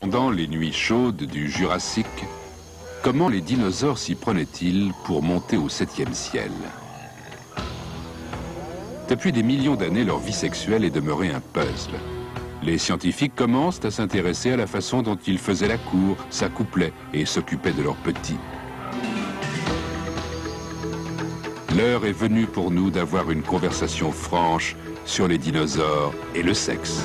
Dans les nuits chaudes du Jurassique, comment les dinosaures s'y prenaient-ils pour monter au 7e ciel? Depuis des millions d'années, leur vie sexuelle est demeurée un puzzle. Les scientifiques commencent à s'intéresser à la façon dont ils faisaient la cour, s'accouplaient et s'occupaient de leurs petits. L'heure est venue pour nous d'avoir une conversation franche sur les dinosaures et le sexe.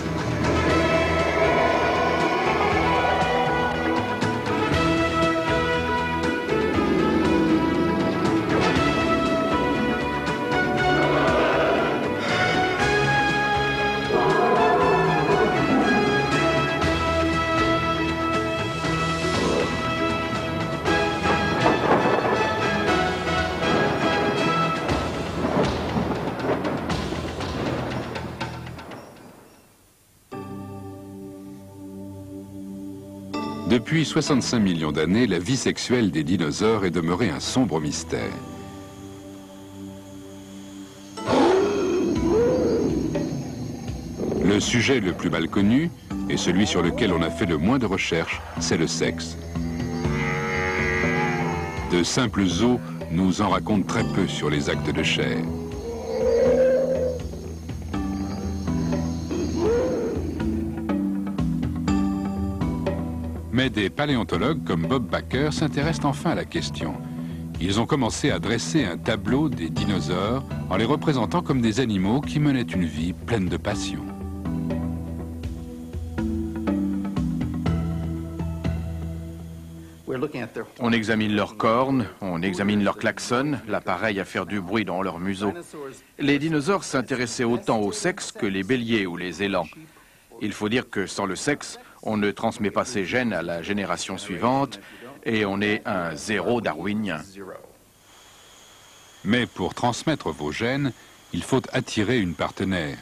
Depuis 65 millions d'années, la vie sexuelle des dinosaures est demeurée un sombre mystère. Le sujet le plus mal connu, et celui sur lequel on a fait le moins de recherches, c'est le sexe. De simples os nous en racontent très peu sur les actes de chair. Mais des paléontologues comme Bob Baker s'intéressent enfin à la question. Ils ont commencé à dresser un tableau des dinosaures en les représentant comme des animaux qui menaient une vie pleine de passion. On examine leurs cornes, on examine leurs klaxons, l'appareil à faire du bruit dans leur museau. Les dinosaures s'intéressaient autant au sexe que les béliers ou les élans. Il faut dire que sans le sexe, on ne transmet pas ses gènes à la génération suivante et on est un zéro darwinien. Mais pour transmettre vos gènes, il faut attirer une partenaire.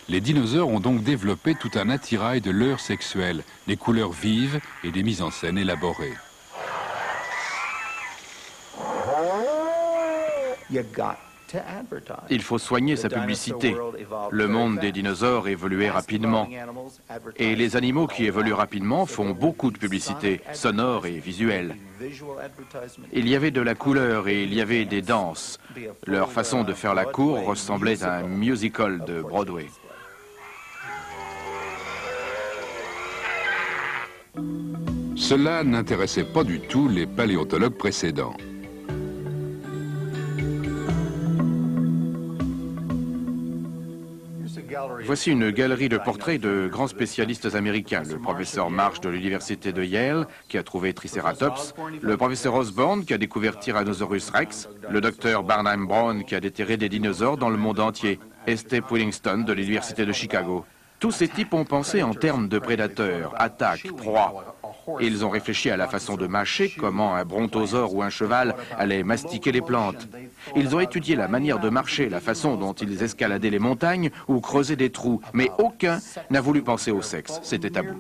Les dinosaures ont donc développé tout un attirail de leurres sexuelles, des couleurs vives et des mises en scène élaborées. Il faut soigner sa publicité. Le monde des dinosaures évoluait rapidement. Et les animaux qui évoluent rapidement font beaucoup de publicité, sonore et visuelle. Il y avait de la couleur et il y avait des danses. Leur façon de faire la cour ressemblait à un musical de Broadway. Cela n'intéressait pas du tout les paléontologues précédents. Voici une galerie de portraits de grands spécialistes américains. Le professeur Marsh de l'université de Yale, qui a trouvé Triceratops, le professeur Osborne, qui a découvert Tyrannosaurus rex, le docteur Barnum Brown, qui a déterré des dinosaures dans le monde entier, et Steve Willingston de l'université de Chicago. Tous ces types ont pensé en termes de prédateurs, attaques, proies. Ils ont réfléchi à la façon de mâcher, comment un brontosaure ou un cheval allait mastiquer les plantes. Ils ont étudié la manière de marcher, la façon dont ils escaladaient les montagnes ou creusaient des trous, mais aucun n'a voulu penser au sexe. C'était tabou.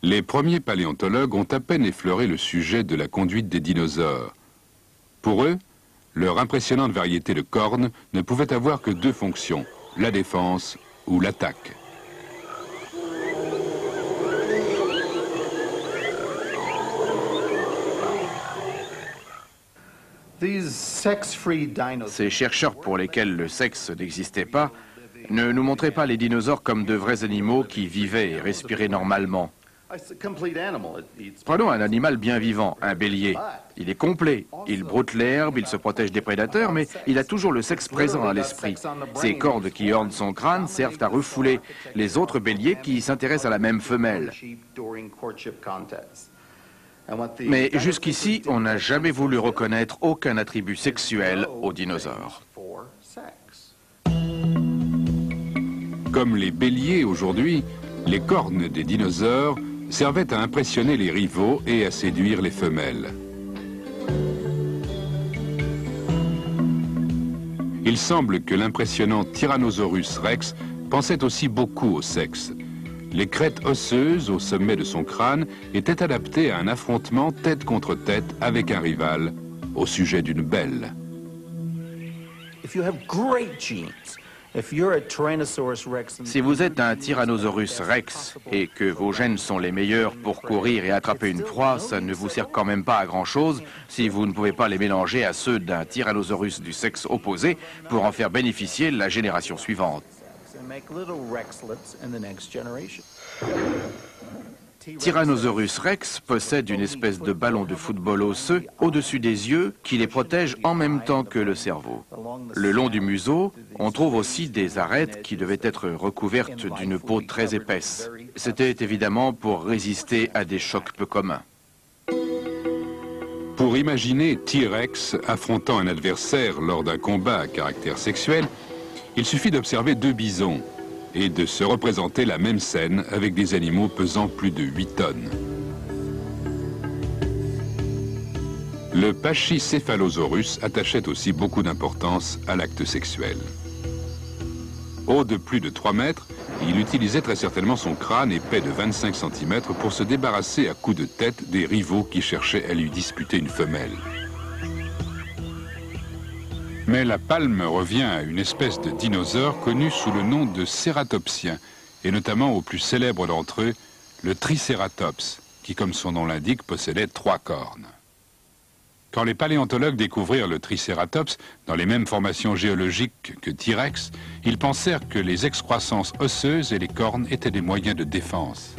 Les premiers paléontologues ont à peine effleuré le sujet de la conduite des dinosaures. Pour eux, leur impressionnante variété de cornes ne pouvait avoir que deux fonctions, la défense ou l'attaque. Ces chercheurs pour lesquels le sexe n'existait pas ne nous montraient pas les dinosaures comme de vrais animaux qui vivaient et respiraient normalement. Prenons un animal bien vivant, un bélier. Il est complet, il broute l'herbe, il se protège des prédateurs, mais il a toujours le sexe présent à l'esprit. Ces cordes qui ornent son crâne servent à refouler les autres béliers qui s'intéressent à la même femelle. Mais jusqu'ici, on n'a jamais voulu reconnaître aucun attribut sexuel aux dinosaures. Comme les béliers aujourd'hui, les cornes des dinosaures servaient à impressionner les rivaux et à séduire les femelles. Il semble que l'impressionnant Tyrannosaurus rex pensait aussi beaucoup au sexe. Les crêtes osseuses au sommet de son crâne étaient adaptées à un affrontement tête contre tête avec un rival au sujet d'une belle. Si vous êtes un Tyrannosaurus rex et que vos gènes sont les meilleurs pour courir et attraper une proie, ça ne vous sert quand même pas à grand-chose si vous ne pouvez pas les mélanger à ceux d'un Tyrannosaurus du sexe opposé pour en faire bénéficier la génération suivante. Tyrannosaurus rex possède une espèce de ballon de football osseux au-dessus des yeux qui les protège en même temps que le cerveau. Le long du museau, on trouve aussi des arêtes qui devaient être recouvertes d'une peau très épaisse. C'était évidemment pour résister à des chocs peu communs. Pour imaginer T-Rex affrontant un adversaire lors d'un combat à caractère sexuel, il suffit d'observer deux bisons et de se représenter la même scène avec des animaux pesant plus de 8 tonnes. Le Pachycephalosaurus attachait aussi beaucoup d'importance à l'acte sexuel. Haut de plus de 3 mètres, il utilisait très certainement son crâne épais de 25 cm pour se débarrasser à coups de tête des rivaux qui cherchaient à lui disputer une femelle. Mais la palme revient à une espèce de dinosaure connue sous le nom de cératopsien, et notamment au plus célèbre d'entre eux, le Triceratops, qui, comme son nom l'indique, possédait 3 cornes. Quand les paléontologues découvrirent le Triceratops dans les mêmes formations géologiques que T-Rex, ils pensèrent que les excroissances osseuses et les cornes étaient des moyens de défense.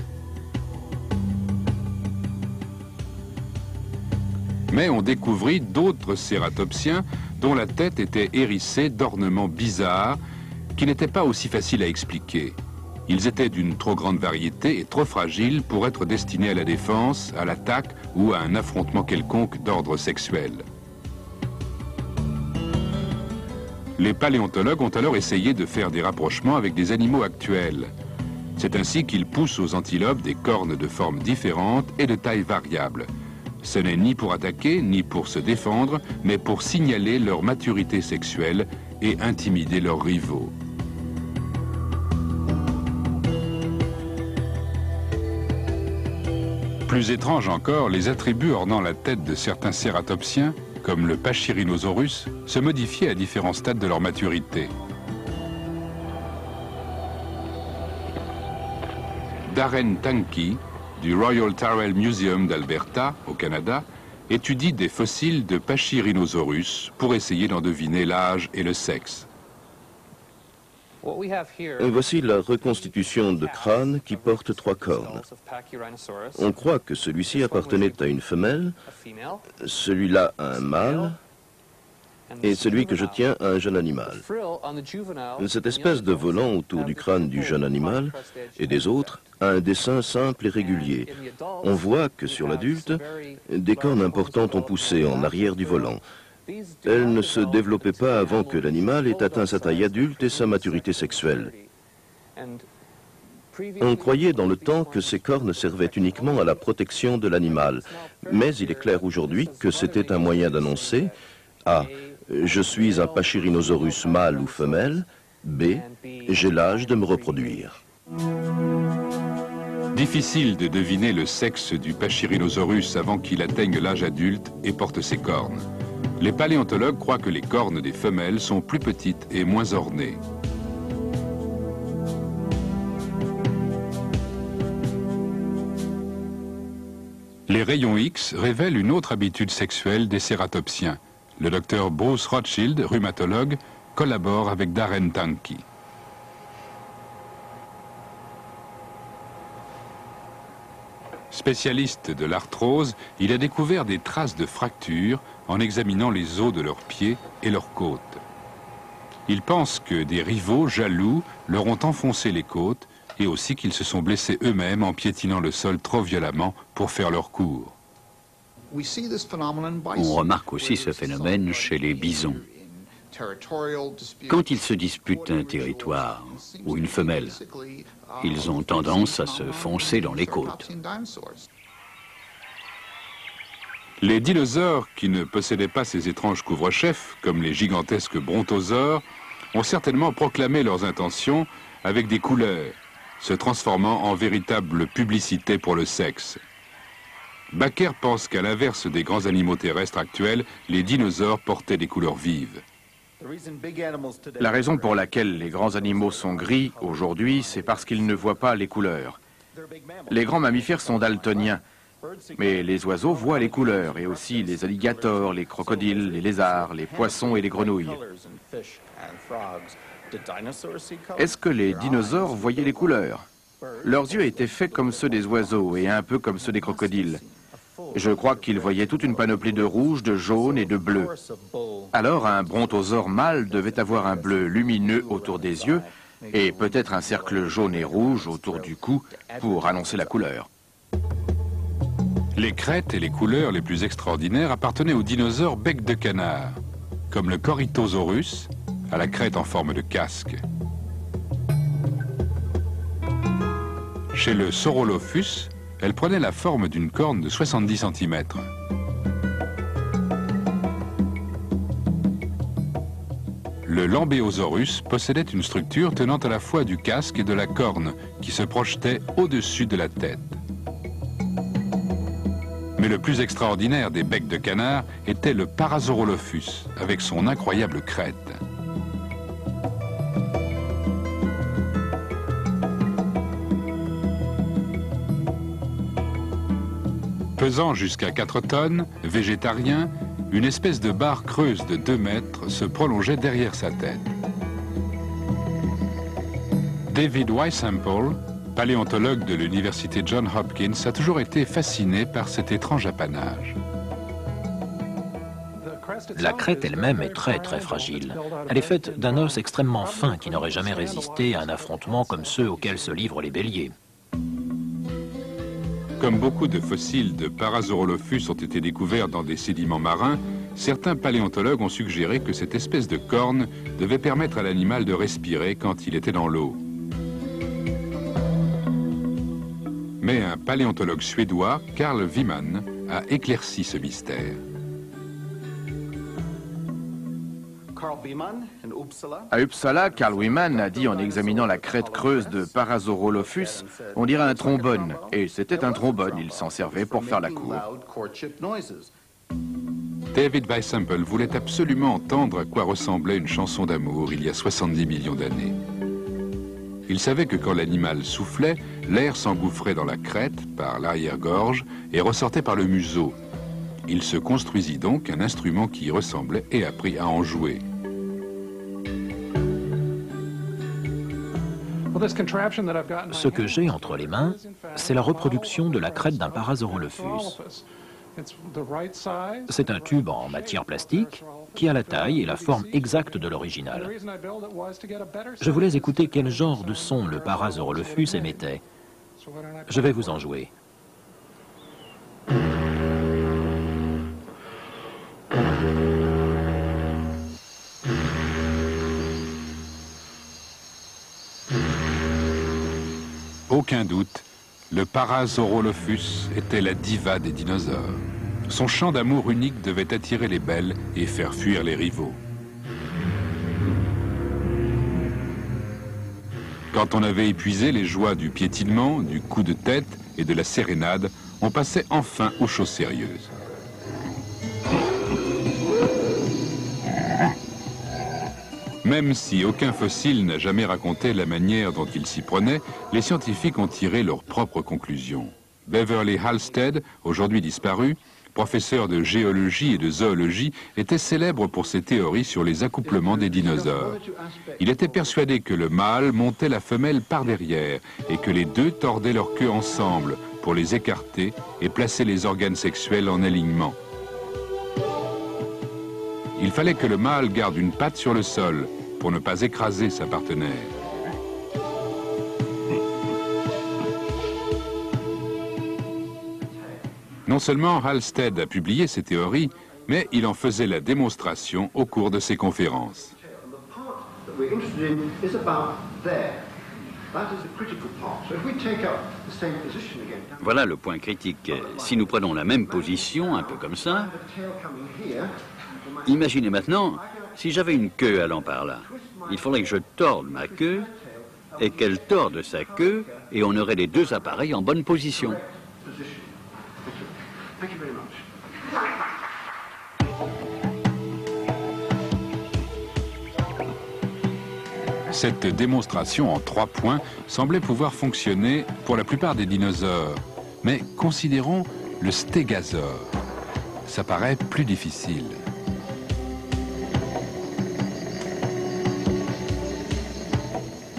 Mais on découvrit d'autres cératopsiens dont la tête était hérissée d'ornements bizarres qui n'étaient pas aussi faciles à expliquer. Ils étaient d'une trop grande variété et trop fragiles pour être destinés à la défense, à l'attaque ou à un affrontement quelconque d'ordre sexuel. Les paléontologues ont alors essayé de faire des rapprochements avec des animaux actuels. C'est ainsi qu'ils poussent aux antilopes des cornes de formes différentes et de tailles variables. Ce n'est ni pour attaquer, ni pour se défendre, mais pour signaler leur maturité sexuelle et intimider leurs rivaux. Plus étrange encore, les attributs ornant la tête de certains cératopsiens, comme le Pachyrhinosaurus, se modifiaient à différents stades de leur maturité. Darren Tanky, du Royal Tyrrell Museum d'Alberta, au Canada, étudie des fossiles de Pachyrhinosaurus pour essayer d'en deviner l'âge et le sexe. Voici la reconstitution de crâne qui porte 3 cornes. On croit que celui-ci appartenait à une femelle, celui-là à un mâle, et celui que je tiens à un jeune animal. Cette espèce de volant autour du crâne du jeune animal et des autres a un dessin simple et régulier. On voit que sur l'adulte, des cornes importantes ont poussé en arrière du volant. Elles ne se développaient pas avant que l'animal ait atteint sa taille adulte et sa maturité sexuelle. On croyait dans le temps que ces cornes servaient uniquement à la protection de l'animal, mais il est clair aujourd'hui que c'était un moyen d'annoncer A. Je suis un Pachyrhinosaurus mâle ou femelle. B. J'ai l'âge de me reproduire. Difficile de deviner le sexe du Pachyrhinosaurus avant qu'il atteigne l'âge adulte et porte ses cornes. Les paléontologues croient que les cornes des femelles sont plus petites et moins ornées. Les rayons X révèlent une autre habitude sexuelle des cératopsiens. Le docteur Bruce Rothschild, rhumatologue, collabore avec Darren Tanky. Spécialiste de l'arthrose, il a découvert des traces de fractures en examinant les os de leurs pieds et leurs côtes. Il pense que des rivaux jaloux leur ont enfoncé les côtes et aussi qu'ils se sont blessés eux-mêmes en piétinant le sol trop violemment pour faire leur cours. On remarque aussi ce phénomène chez les bisons. Quand ils se disputent un territoire ou une femelle, ils ont tendance à se foncer dans les côtes. Les dinosaures qui ne possédaient pas ces étranges couvre-chefs, comme les gigantesques brontosaures, ont certainement proclamé leurs intentions avec des couleurs, se transformant en véritable publicité pour le sexe. Bakker pense qu'à l'inverse des grands animaux terrestres actuels, les dinosaures portaient des couleurs vives. La raison pour laquelle les grands animaux sont gris aujourd'hui, c'est parce qu'ils ne voient pas les couleurs. Les grands mammifères sont daltoniens, mais les oiseaux voient les couleurs, et aussi les alligators, les crocodiles, les lézards, les poissons et les grenouilles. Est-ce que les dinosaures voyaient les couleurs? Leurs yeux étaient faits comme ceux des oiseaux et un peu comme ceux des crocodiles. Je crois qu'ils voyaient toute une panoplie de rouge, de jaune et de bleu. Alors un brontosaure mâle devait avoir un bleu lumineux autour des yeux et peut-être un cercle jaune et rouge autour du cou pour annoncer la couleur. Les crêtes et les couleurs les plus extraordinaires appartenaient aux dinosaures bec de canard, comme le Corythosaurus, à la crête en forme de casque. Chez le Saurolophus, elle prenait la forme d'une corne de 70 cm. Le Lambéosaurus possédait une structure tenant à la fois du casque et de la corne qui se projetait au-dessus de la tête. Mais le plus extraordinaire des becs de canard était le Parasaurolophus, avec son incroyable crête. Pesant jusqu'à 4 tonnes, végétarien, une espèce de barre creuse de 2 mètres se prolongeait derrière sa tête. David Weissample, paléontologue de l'université Johns Hopkins, a toujours été fasciné par cet étrange apanage. La crête elle-même est très fragile. Elle est faite d'un os extrêmement fin qui n'aurait jamais résisté à un affrontement comme ceux auxquels se livrent les béliers. Comme beaucoup de fossiles de Parasaurolophus ont été découverts dans des sédiments marins, certains paléontologues ont suggéré que cette espèce de corne devait permettre à l'animal de respirer quand il était dans l'eau. Mais un paléontologue suédois, Carl Wiman, a éclairci ce mystère. À Uppsala, Carl Wiman a dit en examinant la crête creuse de Parasaurolophus, on dirait un trombone. Et c'était un trombone, il s'en servait pour faire la cour. David Weissample voulait absolument entendre à quoi ressemblait une chanson d'amour il y a 70 millions d'années. Il savait que quand l'animal soufflait, l'air s'engouffrait dans la crête par l'arrière-gorge et ressortait par le museau. Il se construisit donc un instrument qui y ressemblait et apprit à en jouer. Ce que j'ai entre les mains, c'est la reproduction de la crête d'un Parasaurolophus. C'est un tube en matière plastique qui a la taille et la forme exacte de l'original. Je voulais écouter quel genre de son le Parasaurolophus émettait. Je vais vous en jouer. Aucun doute, le Parasaurolophus était la diva des dinosaures. Son chant d'amour unique devait attirer les belles et faire fuir les rivaux. Quand on avait épuisé les joies du piétinement, du coup de tête et de la sérénade, on passait enfin aux choses sérieuses. Même si aucun fossile n'a jamais raconté la manière dont il s'y prenait, les scientifiques ont tiré leurs propres conclusions. Beverly Halstead, aujourd'hui disparu, professeur de géologie et de zoologie, était célèbre pour ses théories sur les accouplements des dinosaures. Il était persuadé que le mâle montait la femelle par derrière et que les deux tordaient leur queue ensemble pour les écarter et placer les organes sexuels en alignement. Il fallait que le mâle garde une patte sur le sol pour ne pas écraser sa partenaire. Non seulement Halstead a publié ses théories, mais il en faisait la démonstration au cours de ses conférences. Voilà le point critique. Si nous prenons la même position, un peu comme ça, imaginez maintenant, si j'avais une queue allant par là, il faudrait que je torde ma queue et qu'elle torde sa queue et on aurait les deux appareils en bonne position. Cette démonstration en 3 points semblait pouvoir fonctionner pour la plupart des dinosaures. Mais considérons le stégosaure. Ça paraît plus difficile.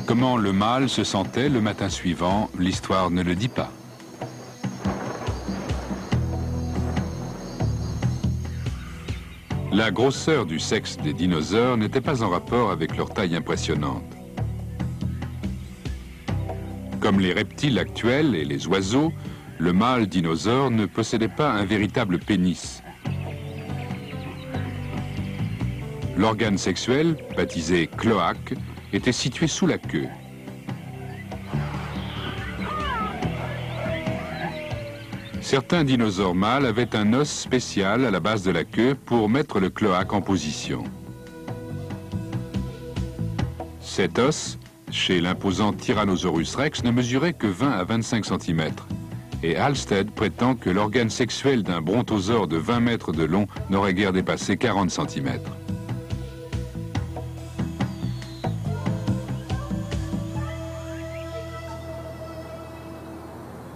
Comment le mâle se sentait le matin suivant, l'histoire ne le dit pas. La grosseur du sexe des dinosaures n'était pas en rapport avec leur taille impressionnante. Comme les reptiles actuels et les oiseaux, le mâle dinosaure ne possédait pas un véritable pénis. L'organe sexuel, baptisé cloaque, était situé sous la queue. Certains dinosaures mâles avaient un os spécial à la base de la queue pour mettre le cloaque en position. Cet os, chez l'imposant Tyrannosaurus rex, ne mesurait que 20 à 25 cm. Et Halsted prétend que l'organe sexuel d'un brontosaure de 20 mètres de long n'aurait guère dépassé 40 cm.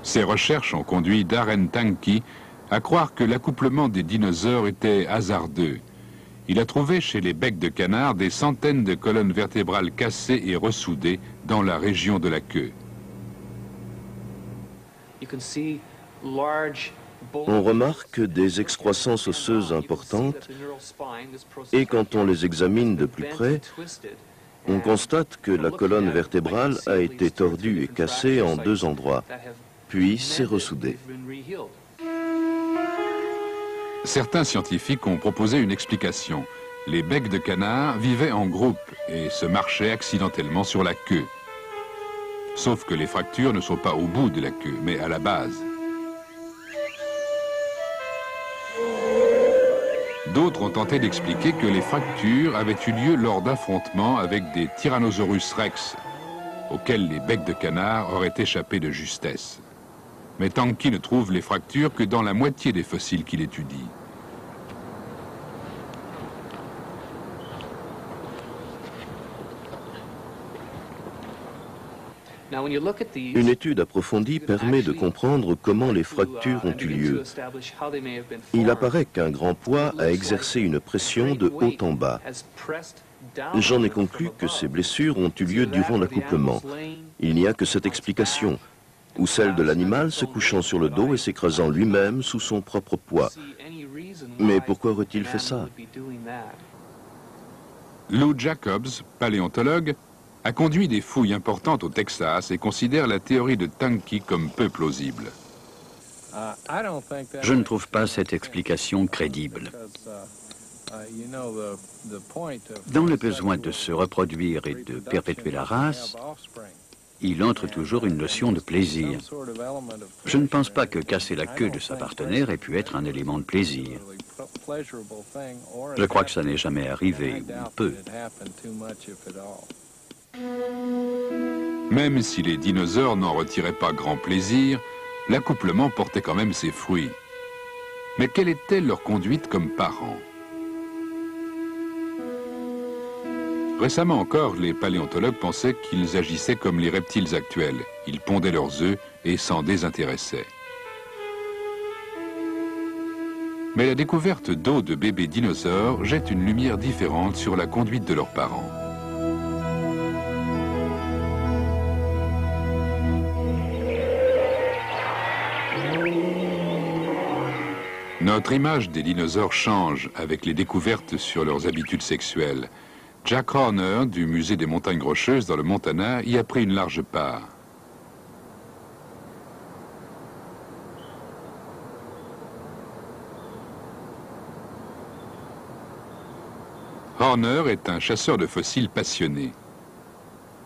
Ces recherches ont conduit Darren Tanky à croire que l'accouplement des dinosaures était hasardeux. Il a trouvé chez les becs de canard des centaines de colonnes vertébrales cassées et ressoudées dans la région de la queue. On remarque des excroissances osseuses importantes et quand on les examine de plus près, on constate que la colonne vertébrale a été tordue et cassée en 2 endroits. Puis s'est ressoudé. Certains scientifiques ont proposé une explication. Les becs de canard vivaient en groupe et se marchaient accidentellement sur la queue. Sauf que les fractures ne sont pas au bout de la queue, mais à la base. D'autres ont tenté d'expliquer que les fractures avaient eu lieu lors d'affrontements avec des Tyrannosaurus rex, auxquels les becs de canard auraient échappé de justesse. Mais Tanky ne trouve les fractures que dans la moitié des fossiles qu'il étudie. Une étude approfondie permet de comprendre comment les fractures ont eu lieu. Il apparaît qu'un grand poids a exercé une pression de haut en bas. J'en ai conclu que ces blessures ont eu lieu durant l'accouplement. Il n'y a que cette explication, ou celle de l'animal se couchant sur le dos et s'écrasant lui-même sous son propre poids. Mais pourquoi aurait-il fait ça? Lou Jacobs, paléontologue, a conduit des fouilles importantes au Texas et considère la théorie de Tanky comme peu plausible. Je ne trouve pas cette explication crédible. Dans le besoin de se reproduire et de perpétuer la race, il entre toujours une notion de plaisir. Je ne pense pas que casser la queue de sa partenaire ait pu être un élément de plaisir. Je crois que ça n'est jamais arrivé, ou peu. Même si les dinosaures n'en retiraient pas grand plaisir, l'accouplement portait quand même ses fruits. Mais quelle était leur conduite comme parents? Récemment encore, les paléontologues pensaient qu'ils agissaient comme les reptiles actuels. Ils pondaient leurs œufs et s'en désintéressaient. Mais la découverte d'os de bébés dinosaures jette une lumière différente sur la conduite de leurs parents. Notre image des dinosaures change avec les découvertes sur leurs habitudes sexuelles. Jack Horner, du musée des montagnes rocheuses dans le Montana, y a pris une large part. Horner est un chasseur de fossiles passionné.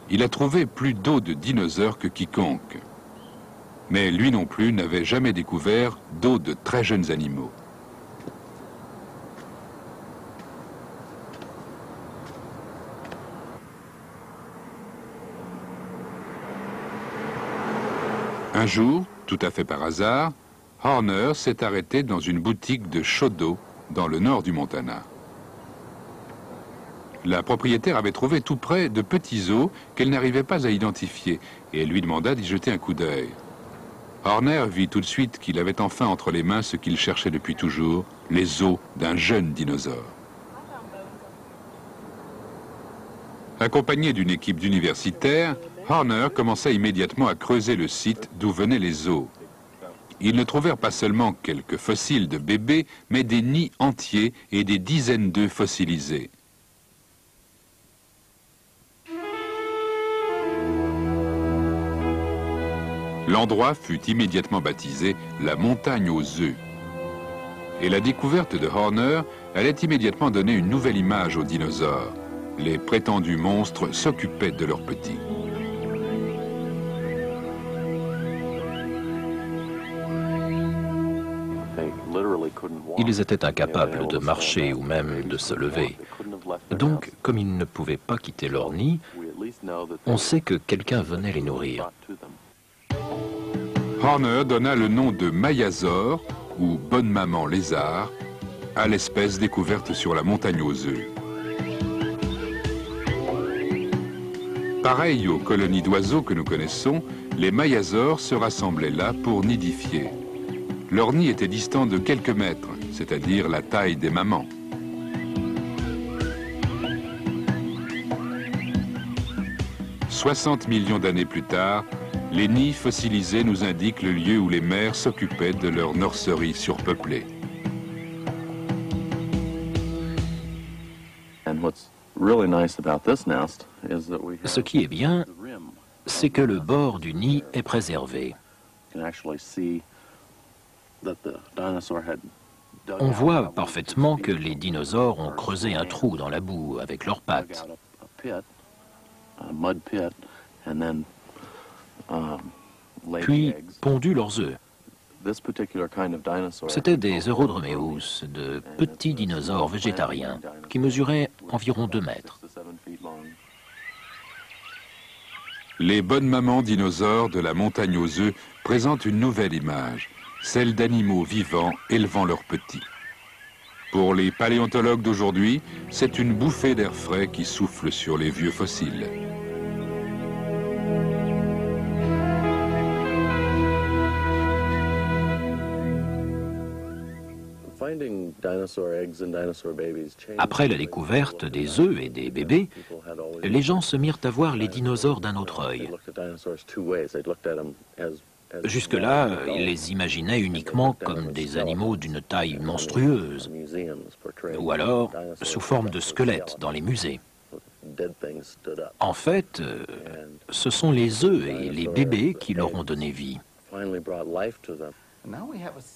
Il a trouvé plus d'os de dinosaures que quiconque. Mais lui non plus n'avait jamais découvert d'os de très jeunes animaux. Un jour, tout à fait par hasard, Horner s'est arrêté dans une boutique de chauds d'eau dans le nord du Montana. La propriétaire avait trouvé tout près de petits os qu'elle n'arrivait pas à identifier et elle lui demanda d'y jeter un coup d'œil. Horner vit tout de suite qu'il avait enfin entre les mains ce qu'il cherchait depuis toujours, les os d'un jeune dinosaure. Accompagné d'une équipe d'universitaires, Horner commença immédiatement à creuser le site d'où venaient les os. Ils ne trouvèrent pas seulement quelques fossiles de bébés, mais des nids entiers et des dizaines d'œufs fossilisés. L'endroit fut immédiatement baptisé la montagne aux œufs. Et la découverte de Horner allait immédiatement donner une nouvelle image aux dinosaures. Les prétendus monstres s'occupaient de leurs petits. Ils étaient incapables de marcher ou même de se lever. Donc, comme ils ne pouvaient pas quitter leur nid, on sait que quelqu'un venait les nourrir. Horner donna le nom de Maiasaure, ou bonne maman lézard, à l'espèce découverte sur la montagne aux œufs. Pareil aux colonies d'oiseaux que nous connaissons, les Maiasaures se rassemblaient là pour nidifier. Leur nid était distant de quelques mètres, c'est-à-dire la taille des mamans. « 60 millions d'années plus tard, les nids fossilisés nous indiquent le lieu où les mères s'occupaient de leurs nurseries surpeuplées. Ce qui est bien, c'est que le bord du nid est préservé. On voit parfaitement que les dinosaures ont creusé un trou dans la boue avec leurs pattes. Puis pondu leurs œufs. C'étaient des Eurodromeus, de petits dinosaures végétariens, qui mesuraient environ 2 mètres. Les bonnes mamans dinosaures de la montagne aux œufs présentent une nouvelle image, celle d'animaux vivants élevant leurs petits. Pour les paléontologues d'aujourd'hui, c'est une bouffée d'air frais qui souffle sur les vieux fossiles. Après la découverte des œufs et des bébés, les gens se mirent à voir les dinosaures d'un autre œil. Jusque-là, ils les imaginaient uniquement comme des animaux d'une taille monstrueuse, ou alors sous forme de squelettes dans les musées. En fait, ce sont les œufs et les bébés qui leur ont donné vie.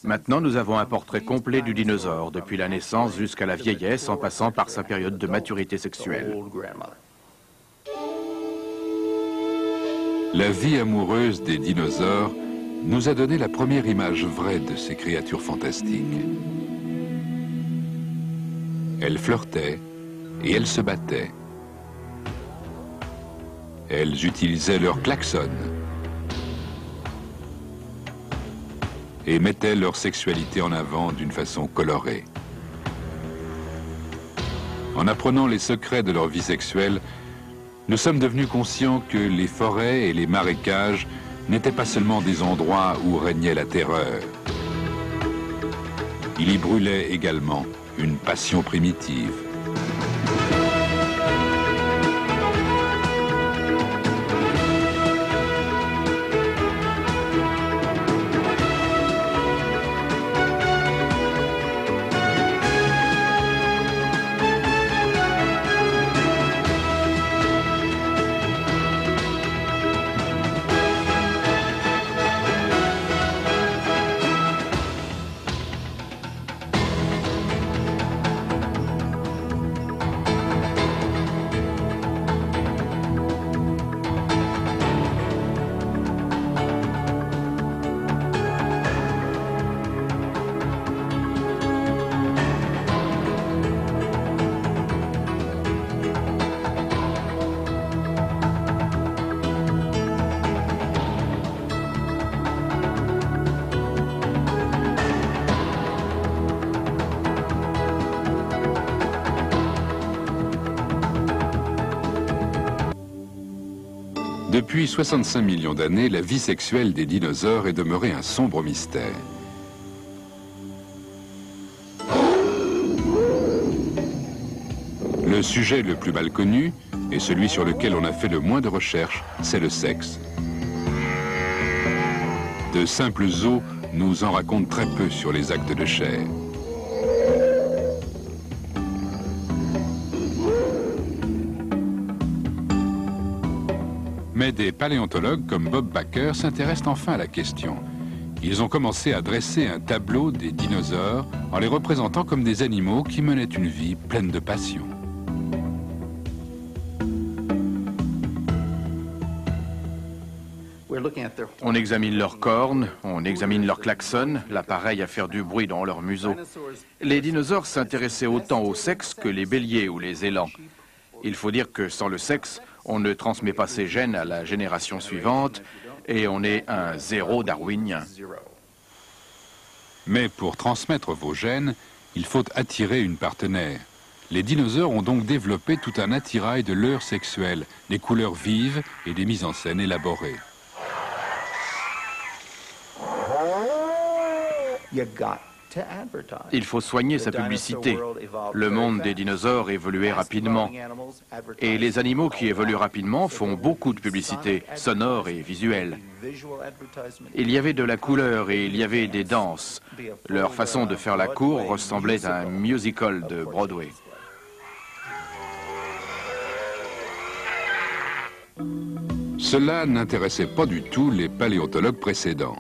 Maintenant, nous avons un portrait complet du dinosaure, depuis la naissance jusqu'à la vieillesse, en passant par sa période de maturité sexuelle. La vie amoureuse des dinosaures nous a donné la première image vraie de ces créatures fantastiques. Elles flirtaient et elles se battaient. Elles utilisaient leur klaxon et mettaient leur sexualité en avant d'une façon colorée. En apprenant les secrets de leur vie sexuelle, nous sommes devenus conscients que les forêts et les marécages n'étaient pas seulement des endroits où régnait la terreur. Il y brûlait également une passion primitive. Depuis 65 millions d'années, la vie sexuelle des dinosaures est demeurée un sombre mystère. Le sujet le plus mal connu, et celui sur lequel on a fait le moins de recherches, c'est le sexe. De simples os nous en racontent très peu sur les actes de chair. Mais des paléontologues comme Bob Baker s'intéressent enfin à la question. Ils ont commencé à dresser un tableau des dinosaures en les représentant comme des animaux qui menaient une vie pleine de passion. On examine leurs cornes, on examine leurs klaxons, l'appareil à faire du bruit dans leur museau. Les dinosaures s'intéressaient autant au sexe que les béliers ou les élans. Il faut dire que sans le sexe, on ne transmet pas ses gènes à la génération suivante et on est un zéro darwinien. Mais pour transmettre vos gènes, il faut attirer une partenaire. Les dinosaures ont donc développé tout un attirail de leurres sexuelles, des couleurs vives et des mises en scène élaborées. Il faut soigner sa publicité. Le monde des dinosaures évoluait rapidement. Et les animaux qui évoluent rapidement font beaucoup de publicité, sonore et visuelle. Il y avait de la couleur et il y avait des danses. Leur façon de faire la cour ressemblait à un musical de Broadway. Cela n'intéressait pas du tout les paléontologues précédents.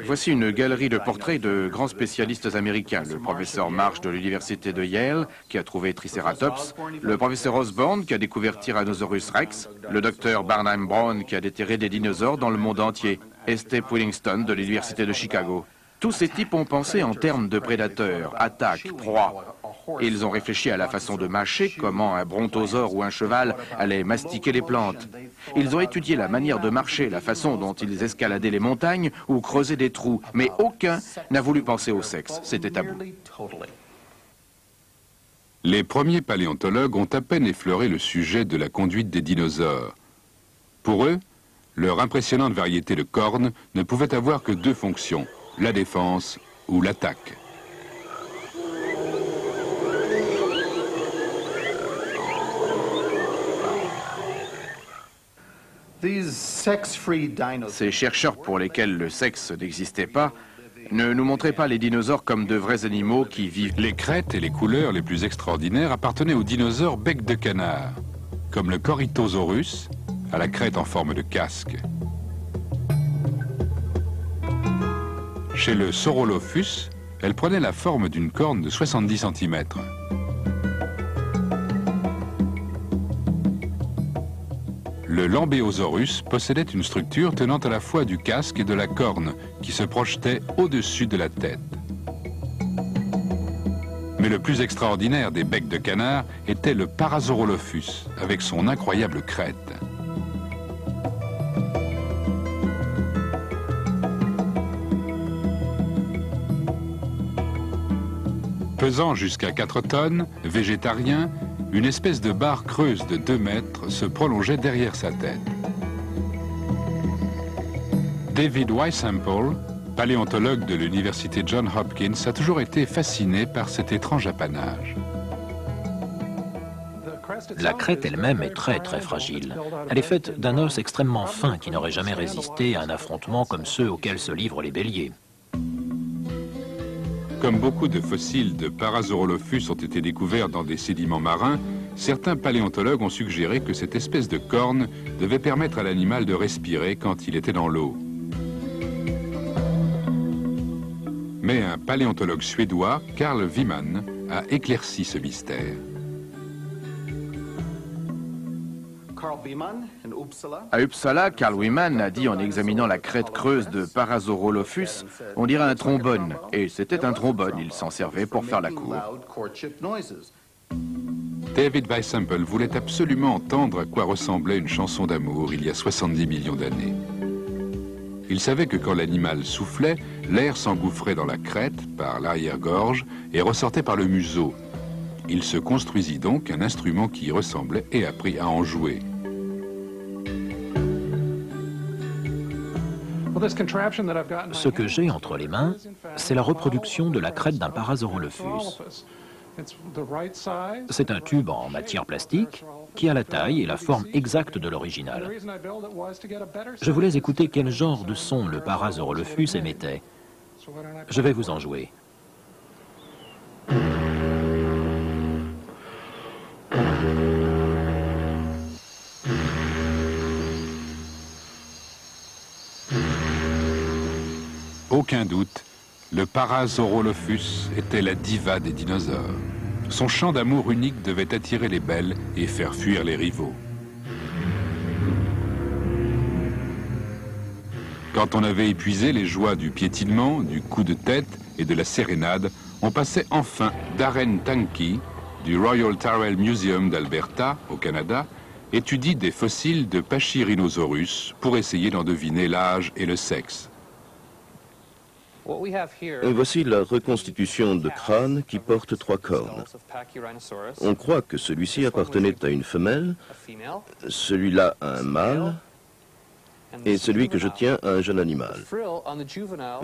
Voici une galerie de portraits de grands spécialistes américains. Le professeur Marsh de l'université de Yale, qui a trouvé Triceratops, le professeur Osborn, qui a découvert Tyrannosaurus rex, le docteur Barnum Brown, qui a déterré des dinosaures dans le monde entier, et Step Willingston de l'université de Chicago. Tous ces types ont pensé en termes de prédateurs, attaques, proies. Ils ont réfléchi à la façon de mâcher, comment un brontosaure ou un cheval allait mastiquer les plantes. Ils ont étudié la manière de marcher, la façon dont ils escaladaient les montagnes ou creusaient des trous, mais aucun n'a voulu penser au sexe. C'était tabou. Les premiers paléontologues ont à peine effleuré le sujet de la conduite des dinosaures. Pour eux, leur impressionnante variété de cornes ne pouvait avoir que deux fonctions, la défense ou l'attaque. Ces chercheurs pour lesquels le sexe n'existait pas ne nous montraient pas les dinosaures comme de vrais animaux qui vivent. Les crêtes et les couleurs les plus extraordinaires appartenaient aux dinosaures bec de canard, comme le Corythosaurus, à la crête en forme de casque. Chez le Saurolophus, elle prenait la forme d'une corne de 70 cm. Le Lambéosaurus possédait une structure tenant à la fois du casque et de la corne, qui se projetait au-dessus de la tête. Mais le plus extraordinaire des becs de canard était le Parasaurolophus, avec son incroyable crête. Pesant jusqu'à 4 tonnes, végétarien, une espèce de barre creuse de 2 mètres se prolongeait derrière sa tête. David Weishampel, paléontologue de l'université Johns Hopkins, a toujours été fasciné par cet étrange apanage. La crête elle-même est très fragile. Elle est faite d'un os extrêmement fin qui n'aurait jamais résisté à un affrontement comme ceux auxquels se livrent les béliers. Comme beaucoup de fossiles de Parasaurolophus ont été découverts dans des sédiments marins, certains paléontologues ont suggéré que cette espèce de corne devait permettre à l'animal de respirer quand il était dans l'eau. Mais un paléontologue suédois, Carl Wiman, a éclairci ce mystère. À Uppsala, Carl Wiman a dit en examinant la crête creuse de Parasaurolophus, on dirait un trombone. Et c'était un trombone, il s'en servait pour faire la cour. David Weishampel voulait absolument entendre à quoi ressemblait une chanson d'amour il y a 70 millions d'années. Il savait que quand l'animal soufflait, l'air s'engouffrait dans la crête par l'arrière-gorge et ressortait par le museau. Il se construisit donc un instrument qui y ressemblait et apprit à en jouer. Ce que j'ai entre les mains, c'est la reproduction de la crête d'un Parasaurolophus. C'est un tube en matière plastique qui a la taille et la forme exacte de l'original. Je voulais écouter quel genre de son le Parasaurolophus émettait. Je vais vous en jouer. Aucun doute, le Parasaurolophus était la diva des dinosaures. Son chant d'amour unique devait attirer les belles et faire fuir les rivaux. Quand on avait épuisé les joies du piétinement, du coup de tête et de la sérénade, on passait enfin Darren Tanky, du Royal Tyrrell Museum d'Alberta, au Canada, étudie des fossiles de Pachyrhinosaurus pour essayer d'en deviner l'âge et le sexe. Voici la reconstitution de crâne qui porte 3 cornes. On croit que celui-ci appartenait à une femelle, celui-là à un mâle, et celui que je tiens à un jeune animal.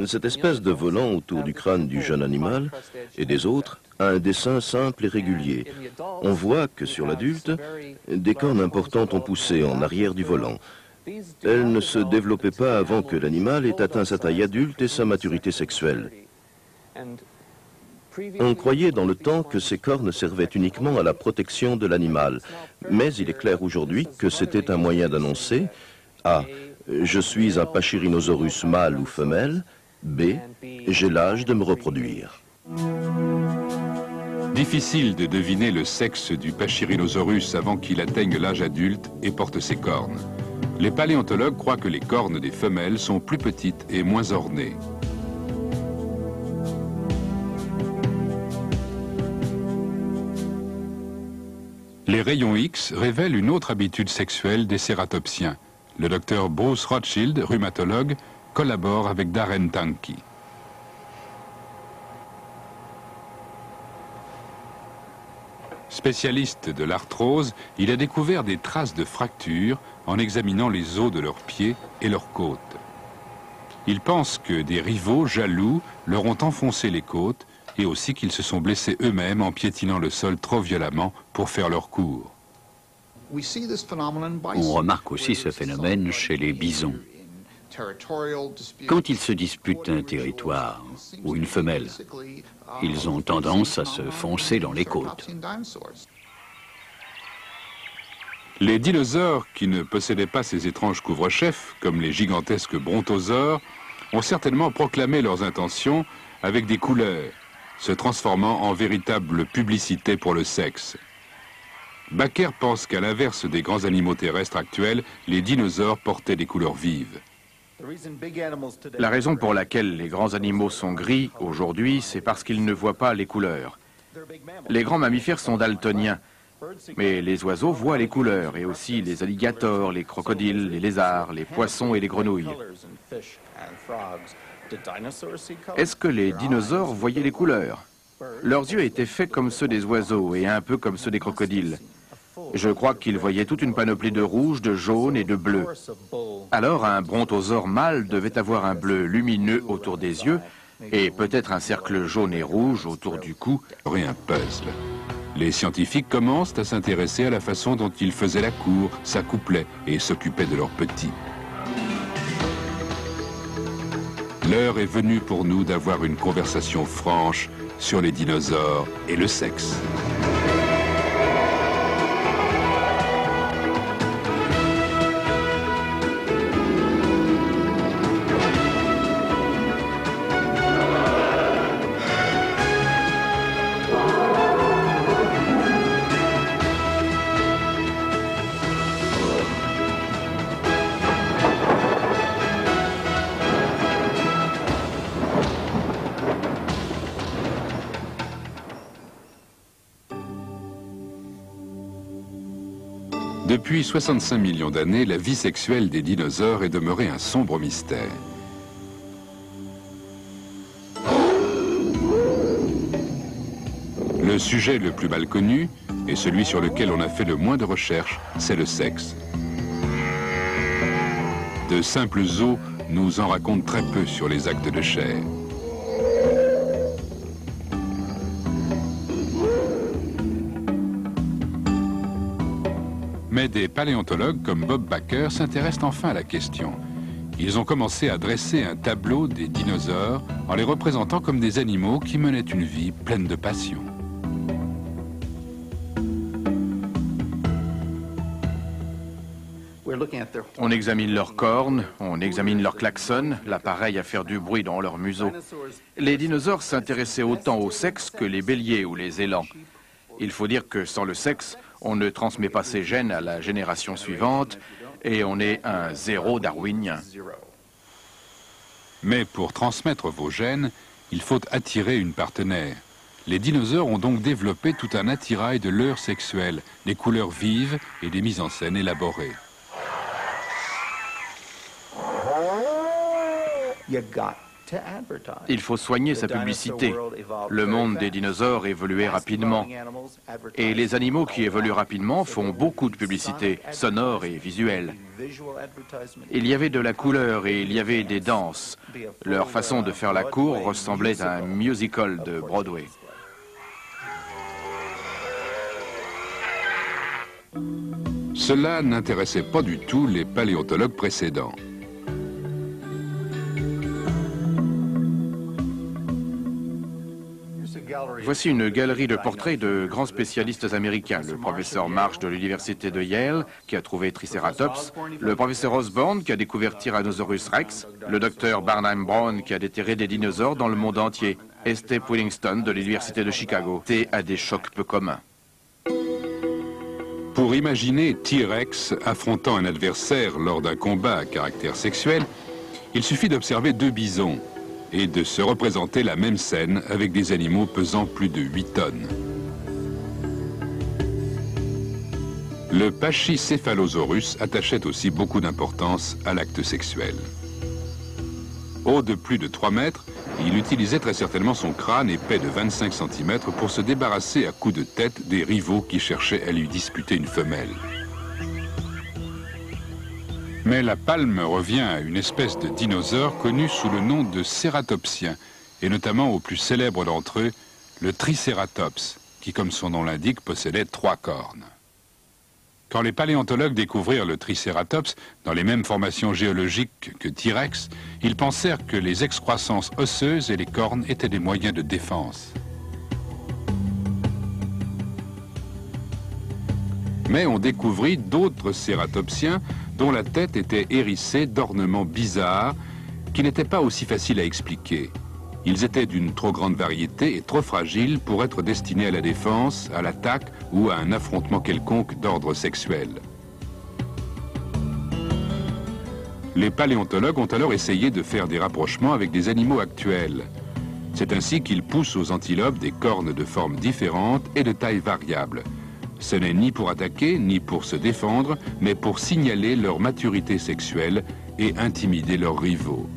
Cette espèce de volant autour du crâne du jeune animal et des autres a un dessin simple et régulier. On voit que sur l'adulte, des cornes importantes ont poussé en arrière du volant. Elles ne se développaient pas avant que l'animal ait atteint sa taille adulte et sa maturité sexuelle. On croyait dans le temps que ces cornes servaient uniquement à la protection de l'animal, mais il est clair aujourd'hui que c'était un moyen d'annoncer A. Je suis un Pachyrhinosaurus mâle ou femelle. B. J'ai l'âge de me reproduire. Difficile de deviner le sexe du Pachyrhinosaurus avant qu'il atteigne l'âge adulte et porte ses cornes. Les paléontologues croient que les cornes des femelles sont plus petites et moins ornées. Les rayons X révèlent une autre habitude sexuelle des cératopsiens. Le docteur Bruce Rothschild, rhumatologue, collabore avec Darren Tanky. Spécialiste de l'arthrose, il a découvert des traces de fractures en examinant les os de leurs pieds et leurs côtes. Il pense que des rivaux jaloux leur ont enfoncé les côtes et aussi qu'ils se sont blessés eux-mêmes en piétinant le sol trop violemment pour faire leur cours. On remarque aussi ce phénomène chez les bisons. Quand ils se disputent un territoire ou une femelle, ils ont tendance à se foncer dans les côtes. Les dinosaures qui ne possédaient pas ces étranges couvre-chefs, comme les gigantesques brontosaures, ont certainement proclamé leurs intentions avec des couleurs, se transformant en véritable publicité pour le sexe. Bakker pense qu'à l'inverse des grands animaux terrestres actuels, les dinosaures portaient des couleurs vives. La raison pour laquelle les grands animaux sont gris aujourd'hui, c'est parce qu'ils ne voient pas les couleurs. Les grands mammifères sont daltoniens, mais les oiseaux voient les couleurs, et aussi les alligators, les crocodiles, les lézards, les poissons et les grenouilles. Est-ce que les dinosaures voyaient les couleurs? Leurs yeux étaient faits comme ceux des oiseaux et un peu comme ceux des crocodiles. Je crois qu'ils voyaient toute une panoplie de rouge, de jaune et de bleu. Alors un brontosaure mâle devait avoir un bleu lumineux autour des yeux et peut-être un cercle jaune et rouge autour du cou. Un puzzle. Les scientifiques commencent à s'intéresser à la façon dont ils faisaient la cour, s'accouplaient et s'occupaient de leurs petits. L'heure est venue pour nous d'avoir une conversation franche sur les dinosaures et le sexe. Depuis 65 millions d'années, la vie sexuelle des dinosaures est demeurée un sombre mystère. Le Le sujet le plus mal connu, et celui sur lequel on a fait le moins de recherches, c'est le sexe. De simples os nous en racontent très peu sur les actes de chair. Mais des paléontologues comme Bob Baker s'intéressent enfin à la question. Ils ont commencé à dresser un tableau des dinosaures en les représentant comme des animaux qui menaient une vie pleine de passion. On examine leurs cornes, on examine leurs klaxons, l'appareil à faire du bruit dans leur museau. Les dinosaures s'intéressaient autant au sexe que les béliers ou les élans. Il faut dire que sans le sexe, on ne transmet pas ses gènes à la génération suivante et on est un zéro darwinien. Mais pour transmettre vos gènes, il faut attirer une partenaire. Les dinosaures ont donc développé tout un attirail de leurres sexuelles, des couleurs vives et des mises en scène élaborées. Il faut soigner sa publicité. Le monde des dinosaures évoluait rapidement. Et les animaux qui évoluent rapidement font beaucoup de publicité, sonore et visuelle. Il y avait de la couleur et il y avait des danses. Leur façon de faire la cour ressemblait à un musical de Broadway. Cela n'intéressait pas du tout les paléontologues précédents. Voici une galerie de portraits de grands spécialistes américains. Le professeur Marsh de l'université de Yale, qui a trouvé Triceratops, le professeur Osborn, qui a découvert Tyrannosaurus rex, le docteur Barnum Brown, qui a déterré des dinosaures dans le monde entier, et Step Willingston de l'université de Chicago. C'est à des chocs peu communs. Pour imaginer T-Rex affrontant un adversaire lors d'un combat à caractère sexuel, il suffit d'observer deux bisons et de se représenter la même scène avec des animaux pesant plus de 8 tonnes. Le Pachycephalosaurus attachait aussi beaucoup d'importance à l'acte sexuel. Haut de plus de 3 mètres, il utilisait très certainement son crâne épais de 25 cm pour se débarrasser à coups de tête des rivaux qui cherchaient à lui disputer une femelle. Mais la palme revient à une espèce de dinosaure connue sous le nom de cératopsien, et notamment au plus célèbre d'entre eux, le Triceratops, qui, comme son nom l'indique, possédait 3 cornes. Quand les paléontologues découvrirent le Triceratops dans les mêmes formations géologiques que T-Rex, ils pensèrent que les excroissances osseuses et les cornes étaient des moyens de défense. Mais on découvrit d'autres cératopsiens dont la tête était hérissée d'ornements bizarres qui n'étaient pas aussi faciles à expliquer. Ils étaient d'une trop grande variété et trop fragiles pour être destinés à la défense, à l'attaque ou à un affrontement quelconque d'ordre sexuel. Les paléontologues ont alors essayé de faire des rapprochements avec des animaux actuels. C'est ainsi qu'ils poussent aux antilopes des cornes de formes différentes et de tailles variables. Ce n'est ni pour attaquer, ni pour se défendre, mais pour signaler leur maturité sexuelle et intimider leurs rivaux.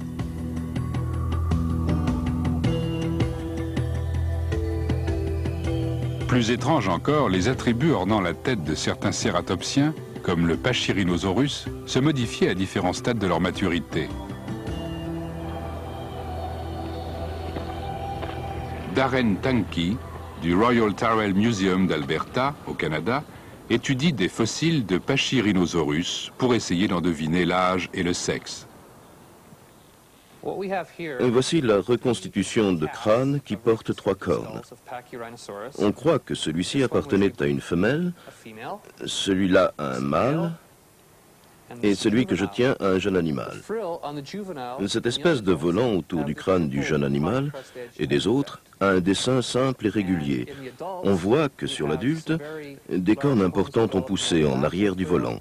Plus étrange encore, les attributs ornant la tête de certains cératopsiens, comme le Pachyrhinosaurus, se modifiaient à différents stades de leur maturité. Darren Tanky, du Royal Tyrrell Museum d'Alberta, au Canada, étudie des fossiles de Pachyrhinosaurus pour essayer d'en deviner l'âge et le sexe. Voici la reconstitution de crâne qui porte 3 cornes. On croit que celui-ci appartenait à une femelle, celui-là à un mâle, et celui que je tiens à un jeune animal. Cette espèce de volant autour du crâne du jeune animal et des autres a un dessin simple et régulier. On voit que sur l'adulte, des cornes importantes ont poussé en arrière du volant.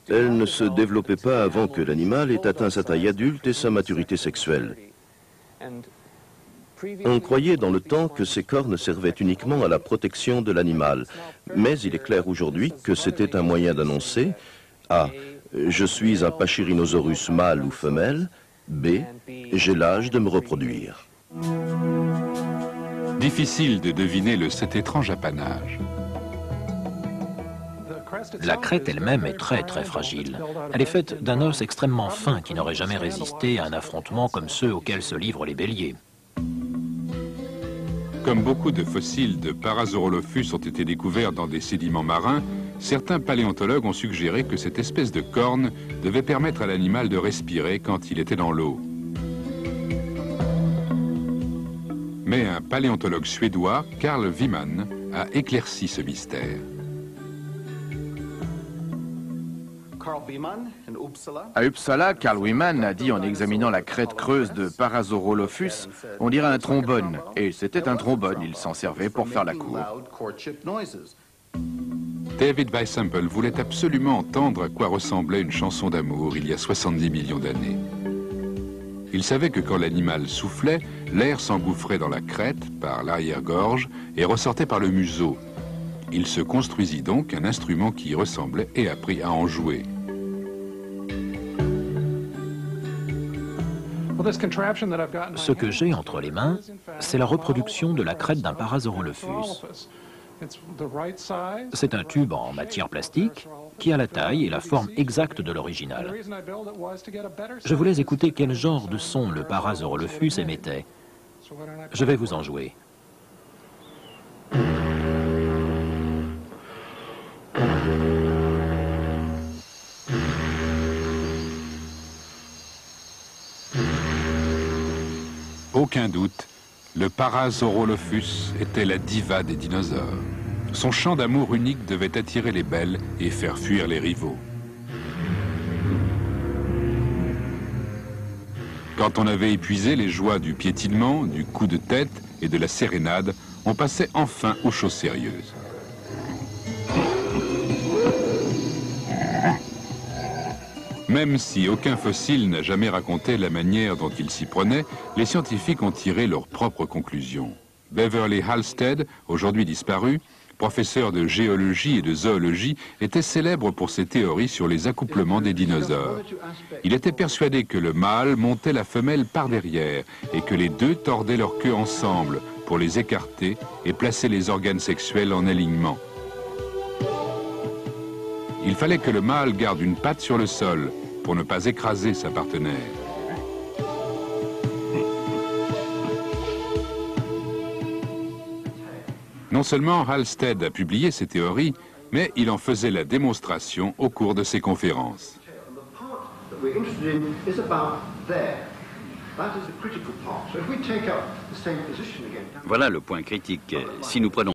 Elles ne se développaient pas avant que l'animal ait atteint sa taille adulte et sa maturité sexuelle. On croyait dans le temps que ces cornes servaient uniquement à la protection de l'animal, mais il est clair aujourd'hui que c'était un moyen d'annoncer A. Je suis un Pachyrhinosaurus mâle ou femelle. B. J'ai l'âge de me reproduire. Difficile de deviner cet étrange apanage. La crête elle-même est très fragile. Elle est faite d'un os extrêmement fin qui n'aurait jamais résisté à un affrontement comme ceux auxquels se livrent les béliers. Comme beaucoup de fossiles de Parasaurolophus ont été découverts dans des sédiments marins, certains paléontologues ont suggéré que cette espèce de corne devait permettre à l'animal de respirer quand il était dans l'eau. Mais un paléontologue suédois, Carl Wiman, a éclairci ce mystère. À Uppsala, Carl Wiman a dit en examinant la crête creuse de Parasaurolophus, on dirait un trombone. Et c'était un trombone, il s'en servait pour faire la cour. David Weissampel voulait absolument entendre à quoi ressemblait une chanson d'amour il y a 70 millions d'années. Il savait que quand l'animal soufflait, l'air s'engouffrait dans la crête par l'arrière-gorge et ressortait par le museau. Il se construisit donc un instrument qui y ressemblait et apprit à en jouer. Ce que j'ai entre les mains, c'est la reproduction de la crête d'un Parasaurolophus. C'est un tube en matière plastique qui a la taille et la forme exacte de l'original. Je voulais écouter quel genre de son le Parasaurolophus émettait. Je vais vous en jouer. Aucun doute, le Parasaurolophus était la diva des dinosaures. Son chant d'amour unique devait attirer les belles et faire fuir les rivaux. Quand on avait épuisé les joies du piétinement, du coup de tête et de la sérénade, on passait enfin aux choses sérieuses. Même si aucun fossile n'a jamais raconté la manière dont il s'y prenait, les scientifiques ont tiré leurs propres conclusions. Beverly Halstead, aujourd'hui disparu, professeur de géologie et de zoologie, était célèbre pour ses théories sur les accouplements des dinosaures. Il était persuadé que le mâle montait la femelle par derrière et que les deux tordaient leur queue ensemble pour les écarter et placer les organes sexuels en alignement. Il fallait que le mâle garde une patte sur le sol pour ne pas écraser sa partenaire. Non seulement Halstead a publié ses théories, mais il en faisait la démonstration au cours de ses conférences. Voilà le point critique. Si nous prenons